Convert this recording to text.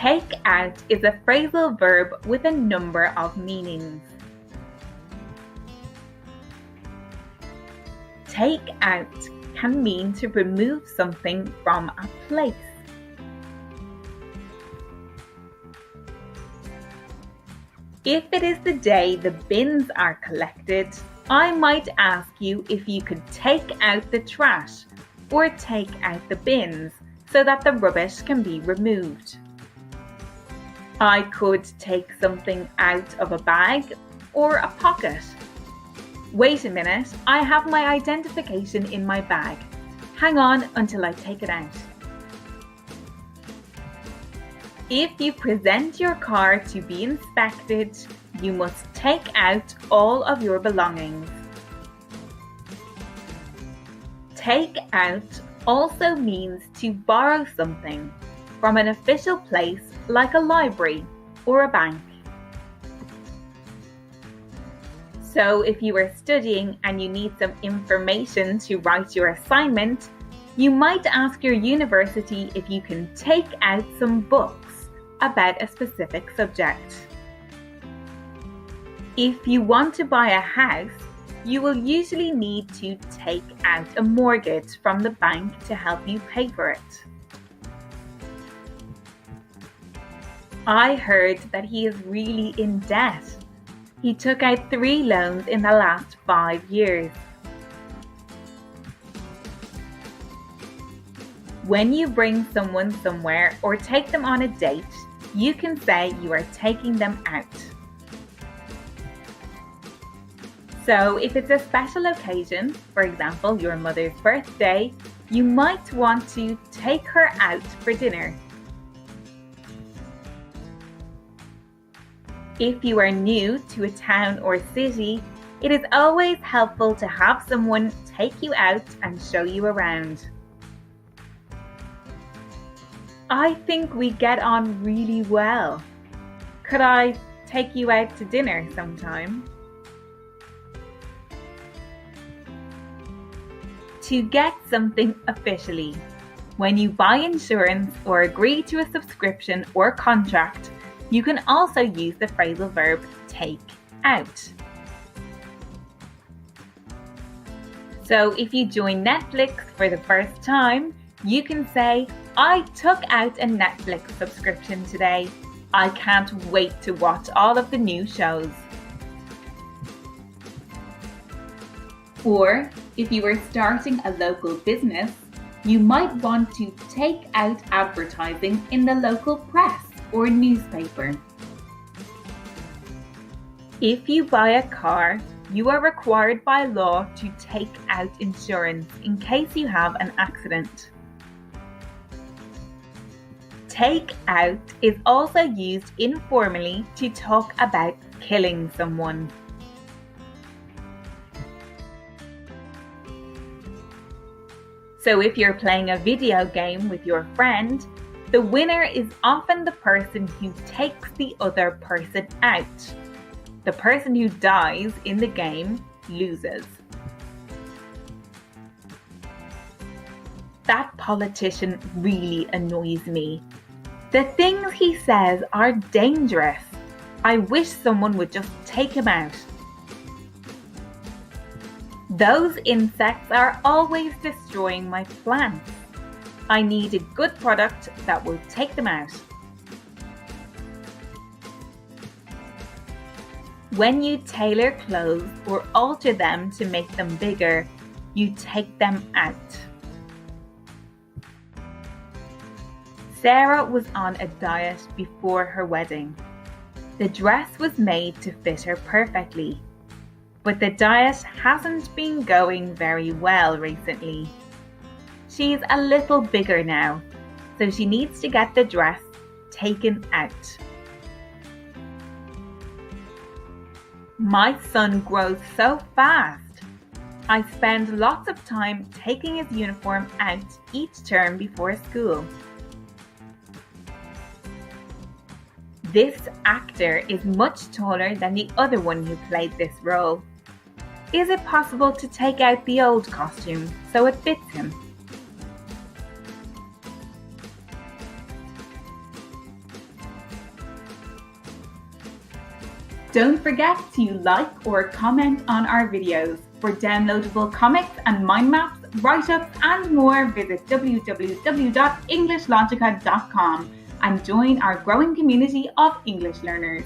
Take out is a phrasal verb with a number of meanings. Take out can mean to remove something from a place. If it is the day the bins are collected, I might ask you if you could take out the trash or take out the bins so that the rubbish can be removed. I could take something out of a bag or a pocket. Wait a minute, I have my identification in my bag. Hang on until I take it out. If you present your car to be inspected, you must take out all of your belongings. Take out also means to borrow something from an official place like a library or a bank. So if you are studying and you need some information to write your assignment, you might ask your university if you can take out some books about a specific subject. If you want to buy a house, you will usually need to take out a mortgage from the bank to help you pay for it. I heard that he is really in debt. He took out 3 loans in the last 5 years. When you bring someone somewhere or take them on a date, you can say you are taking them out. So if it's a special occasion, for example, your mother's birthday, you might want to take her out for dinner. If you are new to a town or city, it is always helpful to have someone take you out and show you around. I think we get on really well. Could I take you out to dinner sometime? To get something officially. When you buy insurance or agree to a subscription or contract, you can also use the phrasal verb take out. So if you join Netflix for the first time, you can say, I took out a Netflix subscription today. I can't wait to watch all of the new shows. Or if you are starting a local business, you might want to take out advertising in the local press or newspaper. If you buy a car, you are required by law to take out insurance in case you have an accident. Take out is also used informally to talk about killing someone. So if you're playing a video game with your friend, the winner is often the person who takes the other person out. The person who dies in the game loses. That politician really annoys me. The things he says are dangerous. I wish someone would just take him out. Those insects are always destroying my plants. I need a good product that will take them out. When you tailor clothes or alter them to make them bigger, you take them out. Sarah was on a diet before her wedding. The dress was made to fit her perfectly, but the diet hasn't been going very well recently. She's a little bigger now, so she needs to get the dress taken out. My son grows so fast. I spend lots of time taking his uniform out each term before school. This actor is much taller than the other one who played this role. Is it possible to take out the old costume so it fits him? Don't forget to like or comment on our videos. For downloadable comics and mind maps, write-ups and more, visit www.EnglishLogica.com and join our growing community of English learners.